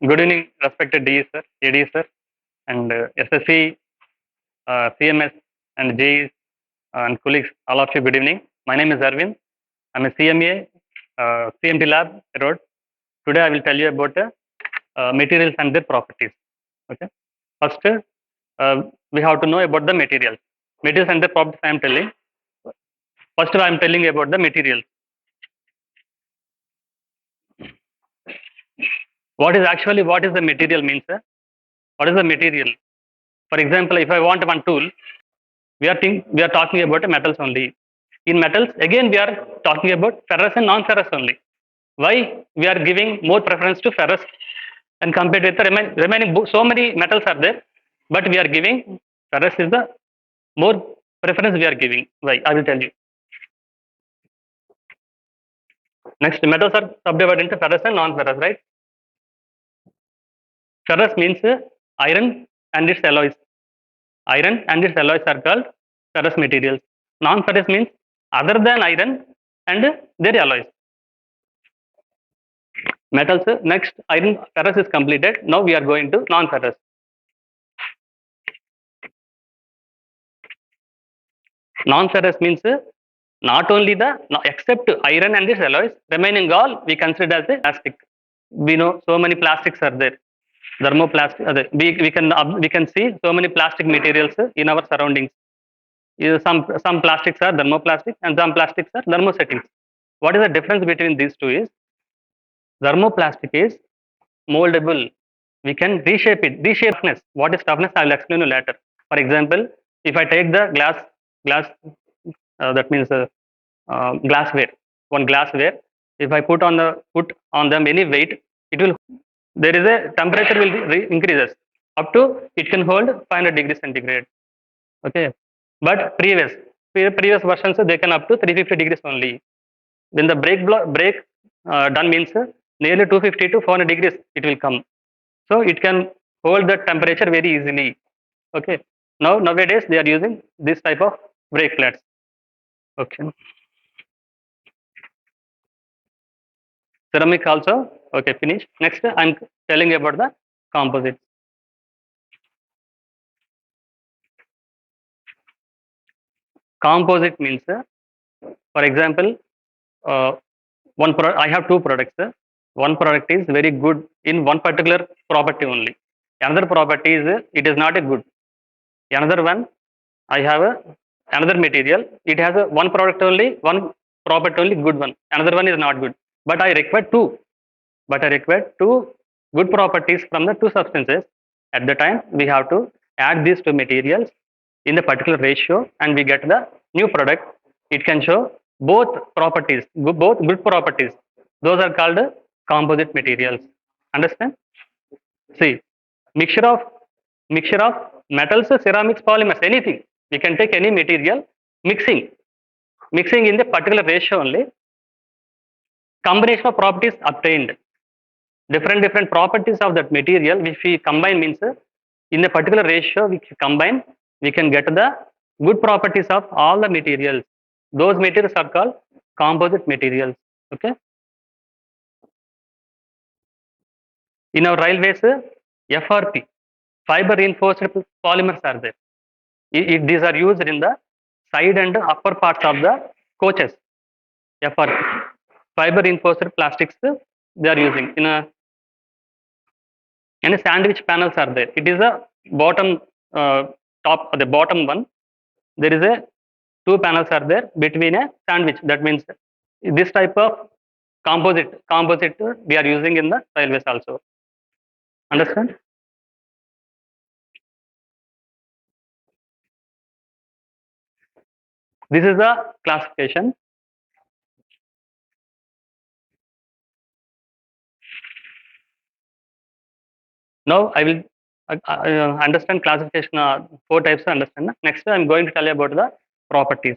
Good evening, respected DE sir, AD sir, and SSC, CMS, and JEs and colleagues. All of you, good evening. My name is Aravind. I'm a CMA, CMT lab road. Today, I will tell you about materials and their properties. Okay. First, we have to know about the materials. Materials and the properties. I am telling. First, I am telling about the materials. What is the material means? What is the material? For example, if I want one tool, we are talking about metals only. In metals, again we are talking about ferrous and non-ferrous only. Why we are giving more preference to ferrous and compared with the remaining so many metals are there, but we are giving ferrous is the more preference we are giving. Why? I will tell you. Next, metals are subdivided into ferrous and non-ferrous, right? Ferrous means iron and its alloys. Iron and its alloys are called ferrous materials. Non-ferrous means other than iron and their alloys. Metals, next iron ferrous is completed. Now we are going to non-ferrous. Non-ferrous means not only except iron and its alloys, remaining all we consider as a plastic. We know so many plastics are there. Thermoplastic. We can see so many plastic materials in our surroundings. Some plastics are thermoplastic and some plastics are thermosettings. What is the difference between these two is thermoplastic is moldable. We can reshape it. Reshape toughness. What is toughness? I will explain you later. For example, if I take the glass, that means glassware, one glassware. If I put on them any weight, it will. There is a temperature will increases up to it can hold 500 degrees centigrade. Okay, but previous versions they can up to 350 degrees only. When the break done means nearly 250 to 400 degrees it will come. So it can hold the temperature very easily. Okay. Now nowadays they are using this type of brake plates. Okay. Ceramic also. Okay, finish. Next, I'm telling about the composites. Composite means, for example, uh, I have two products. One product is very good in one particular property only. Another property is it is not a good. Another one, I have another material. It has a one product only, one property only, good one. Another one is not good. But I require two. But I require two good properties from the two substances. At the time, we have to add these two materials in the particular ratio and we get the new product. It can show both properties, both good properties. Those are called composite materials. Understand? See, mixture of mixture of metals, ceramics, polymers, anything. We can take any material, mixing, mixing in the particular ratio only. Combination of properties obtained. Different properties of that material which we combine means in a particular ratio we combine we can get the good properties of all the materials. Those materials are called composite materials. Okay. In our railways, FRP, fiber reinforced polymers are there. These are used in the side and upper parts of the coaches. FRP, fiber reinforced plastics they are using in a and sandwich panels are there. It is a bottom top the bottom one. There is a two panels are there between a sandwich. That means this type of composite we are using in the railways also. Understand? This is the classification. Now I will understand classification. Four types to understand. Next I am going to tell you about the properties.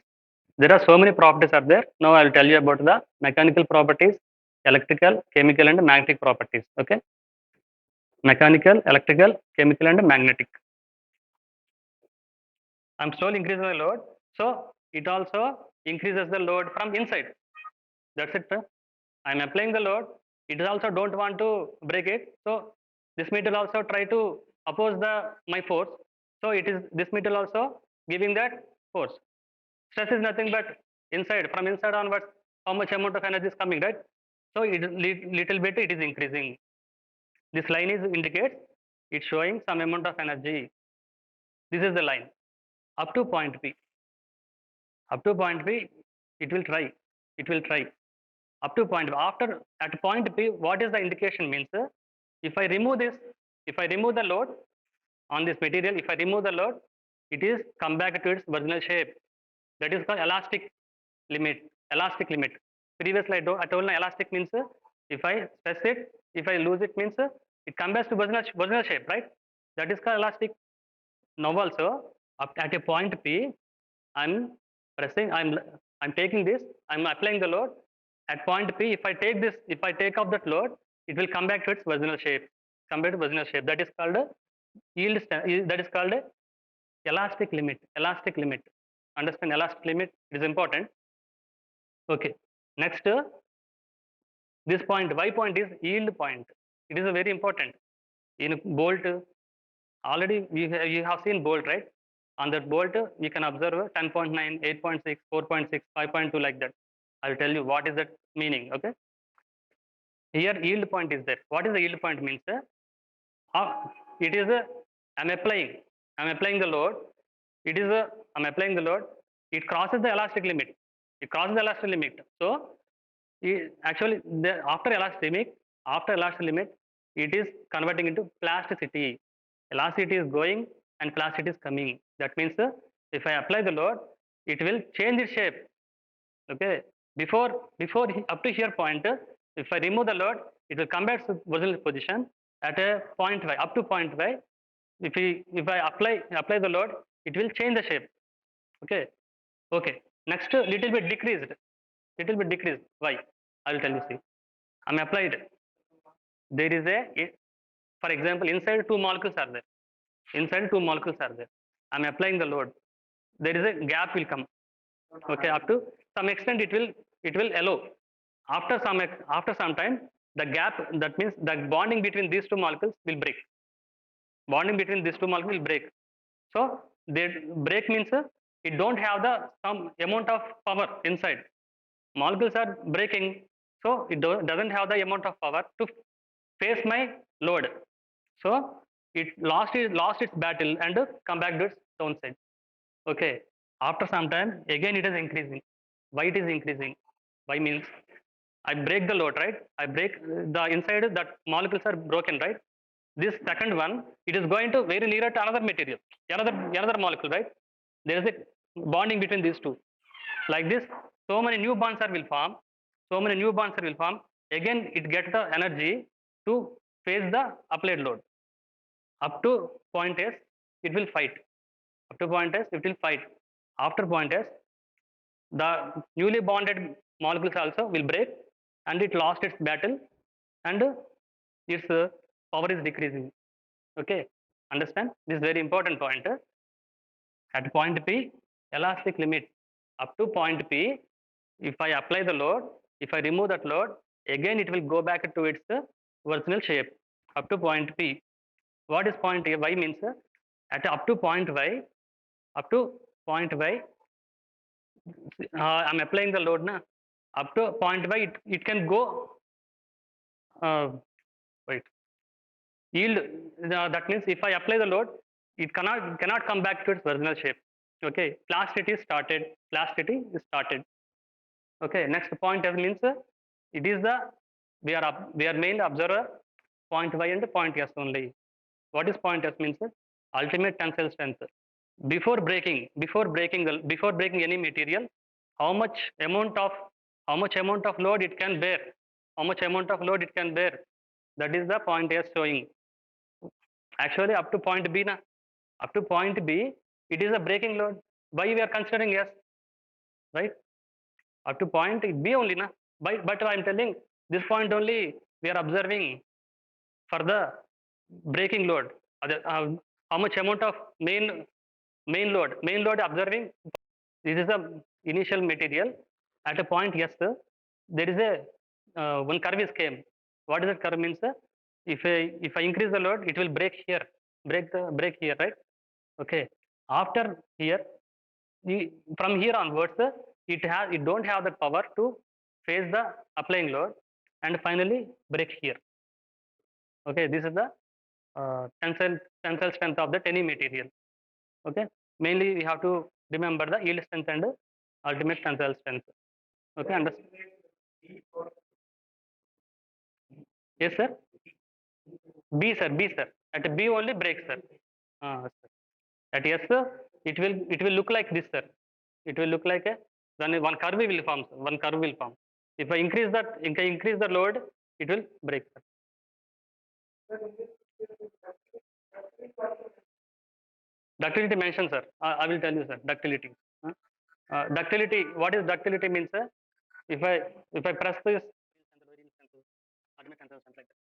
There are so many properties are there. Now I will tell you about the mechanical properties, electrical, chemical, and magnetic properties. Okay, mechanical, electrical, chemical, and magnetic. I'm slowly increasing the load, so it also increases the load from inside. That's it. I'm applying the load. It also don't want to break it, so This metal also try to oppose the my force. So it is this metal also giving that force. Stress is nothing but inside, from inside onwards, how much amount of energy is coming, right? So it little bit it is increasing. This line is indicates it's showing some amount of energy. This is the line up to point B. Up to point B, it will try. It will try up to point B. After at point B, what is the indication means? If I remove this, if I remove the load on this material, if I remove the load, it is come back to its original shape. That is called elastic limit. Elastic limit. Previously, I told you elastic means if I stress it, if I lose it means it comes back to original shape, right? That is called elastic. Now also up at a point P, I'm pressing, I'm taking this, I'm applying the load. At point P, if I take this, if I take off that load, it will come back to its original shape. Come back to original shape. That is called a that is called a elastic limit. Elastic limit. Understand elastic limit? It is important. Okay. Next, this point Y point is yield point. It is a very important. In bolt, already you have seen bolt, right? On that bolt, you can observe 10.9, 8.6, 4.6, 5.2 like that. I'll tell you what is that meaning. Okay. Here yield point is there. What is the yield point means? It is a I'm applying the load. It is a I'm applying the load. It crosses the elastic limit. It crosses the elastic limit. So actually, after elastic limit, it is converting into plasticity. Elasticity is going and plasticity is coming. That means if I apply the load, it will change its shape. Okay. Up to here point, if I remove the load, it will come back to original position at a point Y. Up to point Y, if I apply the load, it will change the shape. Okay. Okay. Next, little bit decreased. Little bit decreased. Why? I will tell you. See, I'm applied. There is for example, inside two molecules are there. Inside two molecules are there. I'm applying the load. There is a gap will come. Okay, up to some extent it will allow. After some time, the gap, that means the bonding between these two molecules will break. Bonding between these two molecules will break. So they break means it don't have the some amount of power inside. Molecules are breaking, so it doesn't have the amount of power to face my load. So it lost its battle and come back to its own side. Okay. After some time, again it is increasing. Why it is increasing? Why means I break the load, right? I break the inside that molecules are broken, right? This second one, it is going to very nearer to another material, another molecule, right? There is a bonding between these two. Like this, so many new bonds are will form. So many new bonds are will form. Again, it gets the energy to face the applied load. Up to point S, it will fight. Up to point S, it will fight. After point S, the newly bonded molecules also will break and it lost its battle and its power is decreasing. Okay, understand? This is very important point. At point P, elastic limit. Up to point P, if I apply the load, if I remove that load, again it will go back to its original shape. Up to point P. What is point Y means? At up to point Y, up to point Y, I'm applying the load now. Up to point Y, it can go. Wait, yield. That means if I apply the load, it cannot come back to its original shape. Okay, plasticity is started. Plasticity is started. Okay, next point S means it is the we are main observer point Y and point S only. What is point S means? Ultimate tensile strength. Before breaking any material, how much amount of load it can bear, how much amount of load it can bear. That is the point S showing. Actually, up to point B, up to point B, it is a breaking load. Why we are considering S, right? Up to point B only, na. But I am telling this point only we are observing for the breaking load. How much amount of main load observing. This is the initial material. At a point, yes, there is a one curve is came. What is that curve means? If I increase the load, it will break here, right? Okay. After here, from here onwards, it don't have the power to face the applying load, and finally break here. Okay, this is the tensile strength of the any material. Okay, mainly we have to remember the yield strength and ultimate tensile strength. Okay, understand? Yes, sir. B, sir. B, sir. At B only breaks, sir. Sir. At yes, sir, it will look like this, sir. It will look like a then one curve will form, sir. One curve will form. If I increase the load, it will break, sir. Ductility mentioned, sir. I will tell you, sir. Ductility. Ductility. What is ductility means, sir? If I press this, like that.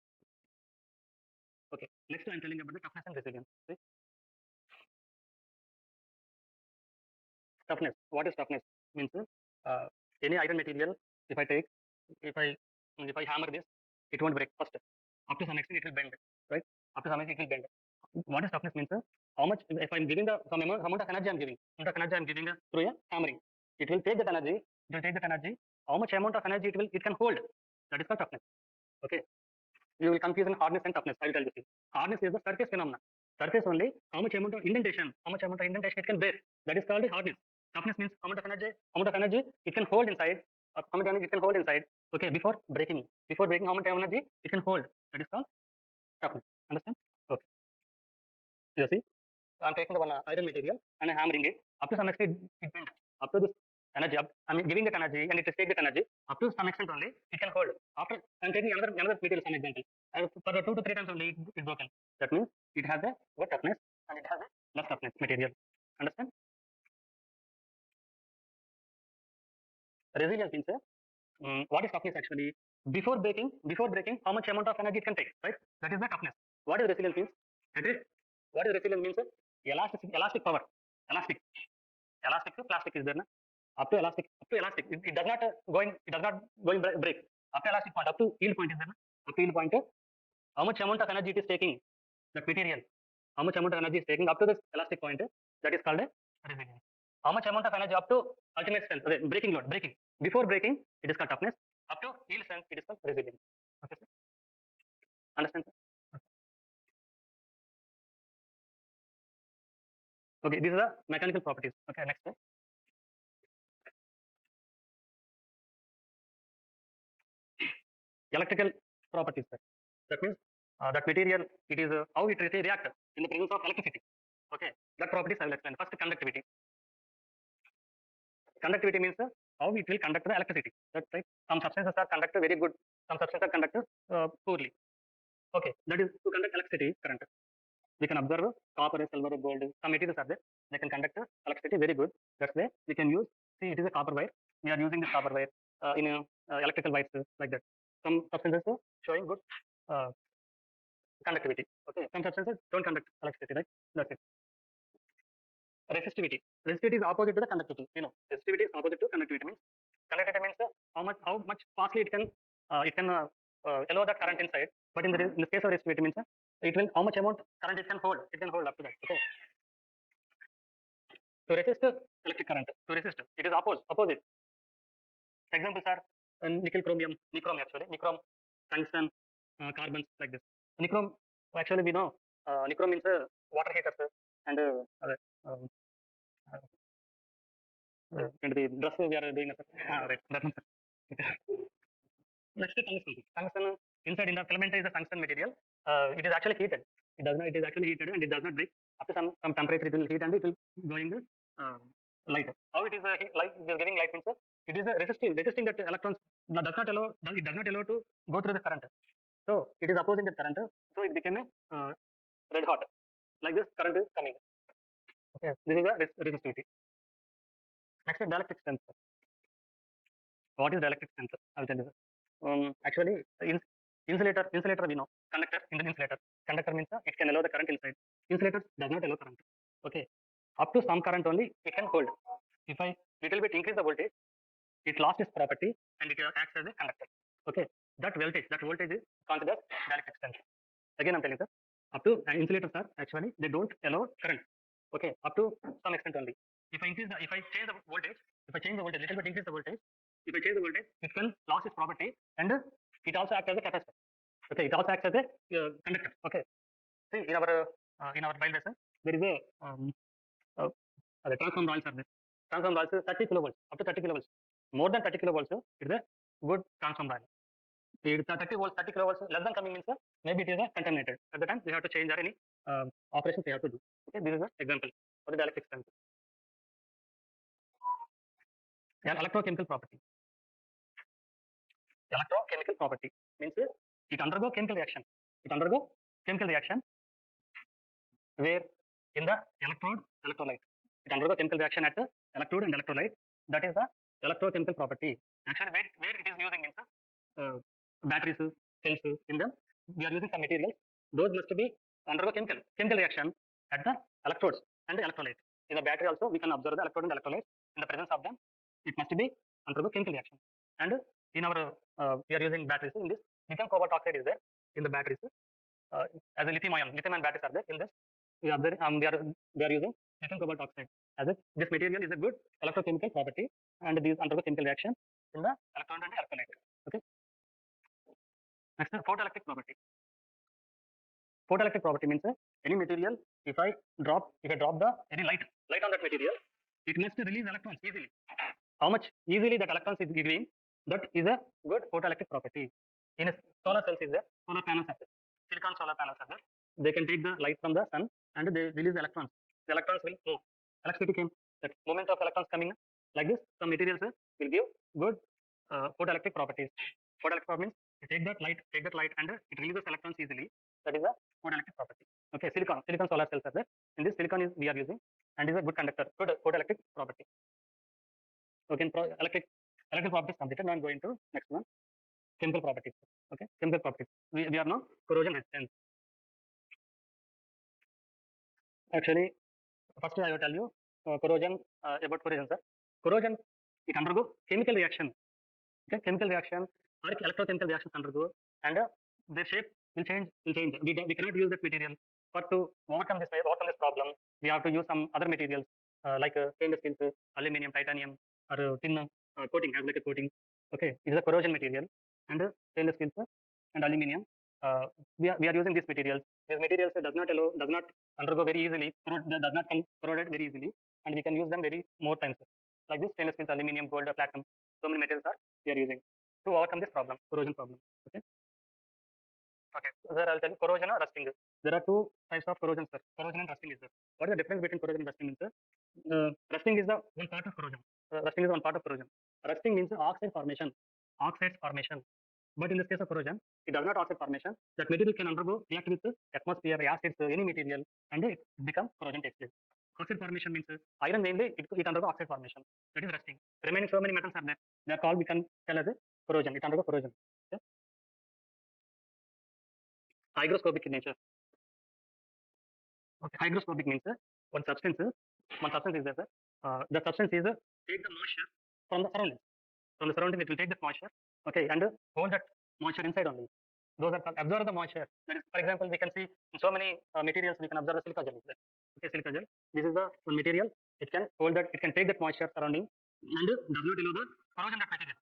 Okay. Next, I'm telling about the toughness and resilience. See? Toughness. What is toughness? Means uh, any iron material. If I take, if I if I hammer this, it won't break first. Up to some extent, it will bend. Right? Up to some extent, it will bend. What is toughness means? How much? If I'm giving the some amount of energy, I'm giving through a hammering. It will take that energy. It will take that energy. How much amount of energy it can hold? That is called toughness. Okay. You will confuse in hardness and toughness. I will tell you. Hardness is the surface phenomena. Surface only. How much amount of indentation it can bear. That is called the hardness. Toughness means how much of energy it can hold inside. How much energy it can hold inside. Okay, before breaking, how much energy it can hold. That is called toughness. Understand? Okay. You see, I'm taking the one iron material and I'm hammering it. Up to some extent, it bends. Up to this energy, I'm giving that energy and it will take that energy. Up to some extent only, it can hold. After I'm taking another material, some example. For the 2 to 3 times only, it's broken. That means it has a good toughness and it has a less toughness material. Understand? Resilience means what is toughness actually? Before breaking, how much amount of energy it can take, right? That is the toughness. What is resilience means? That is what is resilience means? Elastic power, elastic, elastic to plastic is there, na? Up to elastic. It does not break. Up to elastic point, up to yield point is there, na? Up to yield point, how much amount of energy it is taking, that material, how much amount of energy is taking up to this elastic point, that is called a resilience. How much amount of energy up to ultimate strength, breaking load, breaking. Before breaking, it is called toughness. Up to yield strength, it is called resilience. Okay, sir? Understand, sir? Okay, these are the mechanical properties. Okay, next, sir. Electrical properties, sir. That means that material, it is how it reacts in the presence of electricity. Okay, that properties I will explain. First, conductivity. Conductivity means how it will conduct the electricity. That's right. Some substances are conducted very good. Some substances are conducted poorly. Okay, that is to conduct electricity current. We can observe copper, silver, gold. Some materials are there. They can conduct electricity very good. That's why we can use. See, it is a copper wire. We are using this copper wire in electrical wires like that. Some substances are showing good uh, conductivity. Okay, some substances don't conduct electricity. Right. That's it. Resistivity. Resistivity is opposite to the conductivity. Resistivity is opposite to conductivity. Means conductivity means how much fastly it can allow the current inside. But in the case of resistivity means it will how much amount current it can hold. It can hold up to that. Okay. To resist electric current. To resist it is opposite. Examples are nickel, chromium, nichrome actually, nichrome, tungsten, carbons like this. Nichrome actually we know nichrome means water heaters and um, uh, and the dress we are doing. Right. That one, sir. Next is tungsten. Tungsten inside in the filament is a tungsten material. It is actually heated. It does not. It is actually heated and it does not break. After some temperature, it will heat and it will going uh, light. How it is light? It is giving light means it is resisting that electrons does not allow. It does not allow to go through the current. So it is opposing the current. So it became a red hot. Like this, current is coming. Okay. This is the resistivity. Next is dielectric strength. What is dielectric strength? I will tell you. Actually, insulator we know. Conductor in the insulator. Conductor means it can allow the current inside. Insulator does not allow current. Okay. Up to some current only it can hold. If I little bit increase the voltage, it lost its property and it acts as a conductor. Okay. That voltage is considered dielectric strength. Again, I'm telling sir, up to insulators are actually they don't allow current. Okay, up to some extent only. If I change the voltage, if I change the voltage, little bit increase the voltage, if I change the voltage, it will lose its property and it also acts as a capacitor. Okay, it also acts as a conductor. Okay, see in our railway, sir, there is a uh, the transformer oils are there. Transformer oils is 30 kilovolts, up to 30 kilovolts. More than 30 kilovolts, it is a good transformer oil. If 30 volts, 30 kilovolts less than coming means maybe it is a contaminated. At the time, we have to change or any operations we have to do. Okay, this is an example for the dielectric strength. An electrochemical property. Electrochemical property means it undergo chemical reaction. It undergo chemical reaction where in the electrolyte. It undergo chemical reaction at the electrode and electrolyte. That is the electrochemical property. Actually, where it is using means batteries, cells. In them, we are using some materials. Those must be undergo chemical reaction at the electrodes and the electrolyte. In the battery also, we can observe the electrode and the electrolyte. In the presence of them, it must be undergo chemical reaction. And in our we are using batteries. In this, lithium cobalt oxide is there in the batteries. As a lithium ion batteries are there in this. We are using lithium cobalt oxide as this material is a good electrochemical property and these undergo chemical reaction in the electron and electrolyte. Okay. Next, photoelectric property. Photoelectric property means any material. If I drop the any light on that material, it must release electrons easily. How much easily that electrons is giving, that is a good photoelectric property. In a solar cells is there, solar panels are there, silicon solar panels are there. They can take the light from the sun and they release electrons. The electrons will move. Electricity came. That movement of electrons coming like this, some materials will give good photoelectric properties. Photoelectric property means you take that light and it releases electrons easily. That is a photoelectric property. Okay, silicon solar cells are there. In this silicon is we are using and is a good conductor, good photoelectric property. Okay, electric properties completed. Now I'm going to next one, chemical properties. Okay, chemical properties. We are now corrosion resistance. Actually, first I will tell you corrosion about corrosion, sir. Corrosion it undergo chemical reaction. Okay, chemical reaction or electrochemical reactions undergo, and their shape will change. We cannot use that material. But to overcome this problem, we have to use some other materials like stainless steel, aluminum, titanium, or tin coating as like a coating. Okay, it is a corrosion material, and stainless steel and aluminum. We are using these materials. These materials does not undergo very easily, does not come corroded very easily, and we can use them very more times. Like this stainless steel, aluminum, gold, platinum. So many materials are we are using to overcome this problem, corrosion problem. Okay. Okay. So there I'll tell you corrosion or rusting. There are two types of corrosion, sir. Corrosion and rusting is there. What is the difference between corrosion and rusting? Means, rusting is the one part of corrosion. Rusting is one part of corrosion. Rusting means oxide formation. Oxides formation. But in this case of corrosion, it does not oxide formation. That material can undergo react with atmosphere, acids, any material, and it become corrosion takes place. Oxide formation means iron mainly it undergo oxide formation. That is rusting. Remaining so many metals are there. They are called we can tell as a corrosion. It undergo corrosion. Okay? Hygroscopic in nature. Okay. Hygroscopic means one substance is there. Sir. The substance is take the moisture from the surroundings. From the surroundings, it will take that moisture. Okay, and hold that moisture inside only. Those are called absorb the moisture. That is, for example, we can see in so many materials we can observe the silica gel. Okay, silica gel. This is the one material. It can hold that. It can take that moisture surrounding and does not allow the corrosion that material.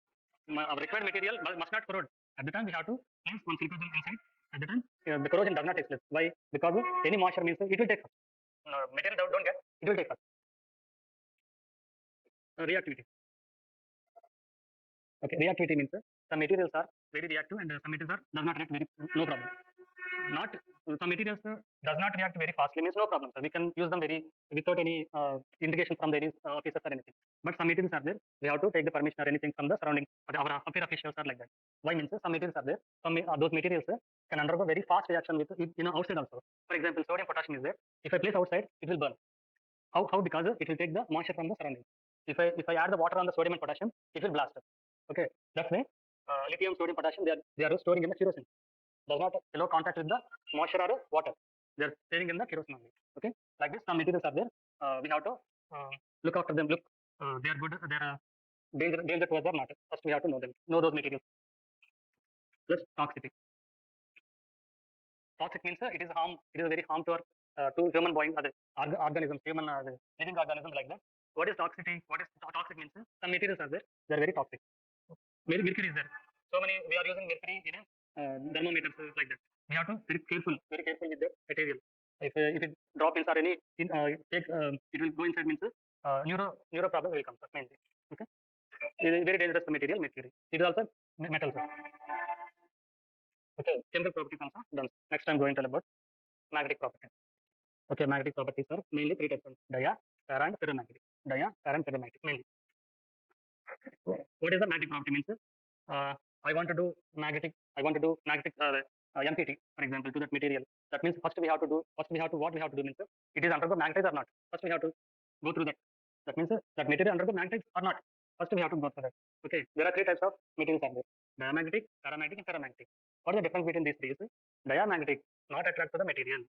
Our required material must not corrode. At the time, we have to place one silica gel inside. At the time, the corrosion does not take place. Why? Because any moisture means it will take first. Material don't get, it will take first. Reactivity. Okay, reactivity means some materials are very reactive and some materials are does not react very no problem. Not some materials does not react very fastly means no problem. So we can use them very without any indication from the officers or anything. But some materials are there. We have to take the permission or anything from the surrounding. Our affair officials are like that. Why means some materials are there. Some those materials can undergo very fast reaction with outside also. For example, sodium potassium is there. If I place outside, it will burn. How? Because it will take the moisture from the surrounding. If I add the water on the sodium and potassium, it will blast. Okay, that's why lithium, sodium, potassium they are storing in the kerosene. Does not allow contact with the moisture or water. They are staying in the kerosene only. Okay, like this some materials are there. We have to look after them. Look, they are good. They are danger to us or not. First we have to know them. Know those materials. Plus toxicity. Toxic means it is harm. It is very harm to human beings, other organisms, human living organisms like that. What is toxicity? What is toxic means? Some materials are there. They are very toxic. Mercury is there. So many we are using mercury in a thermometers like that. We have to very careful with the material. If it drop inside any, it will go inside means neuro problem will come mainly. Okay, it is very dangerous material mercury. It is also metal. Okay, chemical properties also done. Next I'm going to tell about magnetic properties. Okay, magnetic properties are mainly three types: dia, para, and ferromagnetic. Dia, para, and ferromagnetic mainly. What is the magnetic property means? Uh, I want to do magnetic. I want to do magnetic MPT, for example, to that material. That means first we have to do. First we have to what we have to do means it is undergo magnetized or not. First we have to go through that. That means that material undergo magnetized or not. First we have to go through that. Okay, there are three types of materials are there: diamagnetic, paramagnetic, and ferromagnetic. What is the difference between these three? Diamagnetic not attract to the material.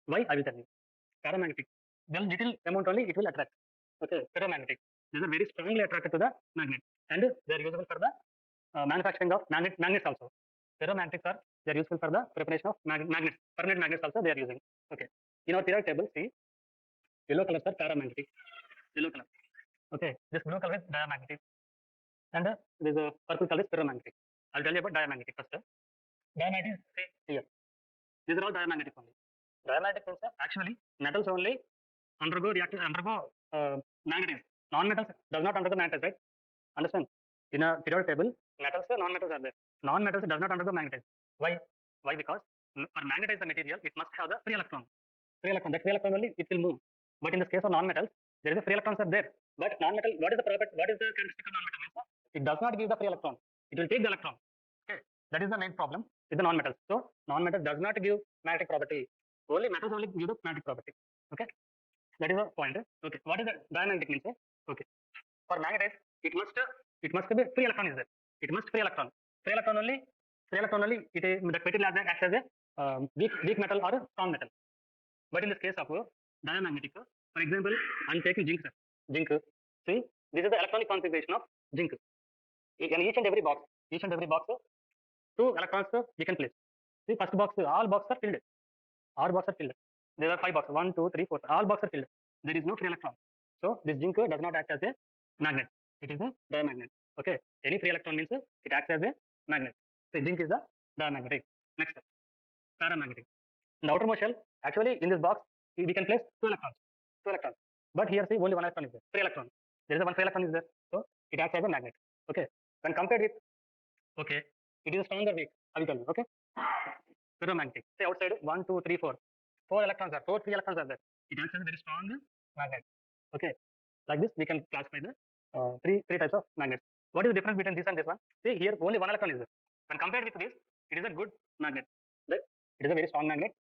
Why? I will tell you. Paramagnetic, well, little amount only it will attract. Okay, ferromagnetic. These are very strongly attracted to the magnet, and they are usable for the manufacturing of magnets also. Ferromagnetics are they are useful for the preparation of magnets. Permanent magnets also they are using. Okay. In our periodic table, see yellow colors are paramagnetic. Yellow color. Okay. This blue color is diamagnetic, and this purple color is ferromagnetic. I'll tell you about diamagnetic first. Diamagnetic, see here. These are all diamagnetic only. Diamagnetic means actually metals only undergo magnetics. Non-metals does not undergo magnetics, right? Understand? In a periodic table, metals non-metals are there. Non-metals does not undergo magnetics. Why? Why? Because for magnetize the material, it must have the free electron. Free electron. That free electron only it will move. But in this case of non-metals, there is a free electrons are there. But non-metal, what is the property? What is the characteristic of non-metal? It does not give the free electron. It will take the electron. Okay, that is the main problem with the non-metals. So non-metal does not give magnetic property. Only metals only give the magnetic property. Okay, that is the point. Okay, what is the diamagnetic means? Okay, for magnetize, it must be free electron is there. It must free electron. Free electron only. Free electron only. It is the material acts as a weak metal or a strong metal. But in this case of diamagnetic, for example, I'm taking zinc. Zinc. See, this is the electronic configuration of zinc. In each and every box, two electrons we can place. See, first box, all boxes are filled. All boxes are filled. There are five boxes. 1, 2, 3, 4. All boxes are filled. There is no free electron. So this zinc does not act as a magnet. It is a diamagnet. Okay. Any free electron means it acts as a magnet. So zinc is the diamagnetic. Next, paramagnetic. In the outermost shell, actually in this box, we can place two electrons. Two electrons. But here, see, only one electron is there. Free electron. There is a one free electron is there. So it acts as a magnet. Okay. When compared with, okay, it is a stronger weak. I will tell you. Okay. Ferromagnetic. Say outside 1, 2, 3, 4. Four electrons are, four free electrons are there. It acts as a very strong magnet. Okay. Like this, we can classify the three types of magnets. What is the difference between this and this one? See, here only one electron is there. When compared with this, it is a good magnet. Right? It is a very strong magnet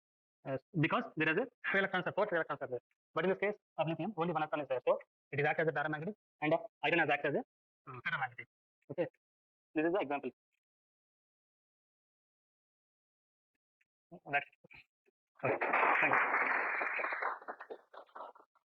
because there is a free electrons, four free electrons are there. But in this case of lithium, only one electron is there. So it is act as a paramagnetic, and iron has act as a ferromagnetic. Okay. This is the example. That's okay. Thank you.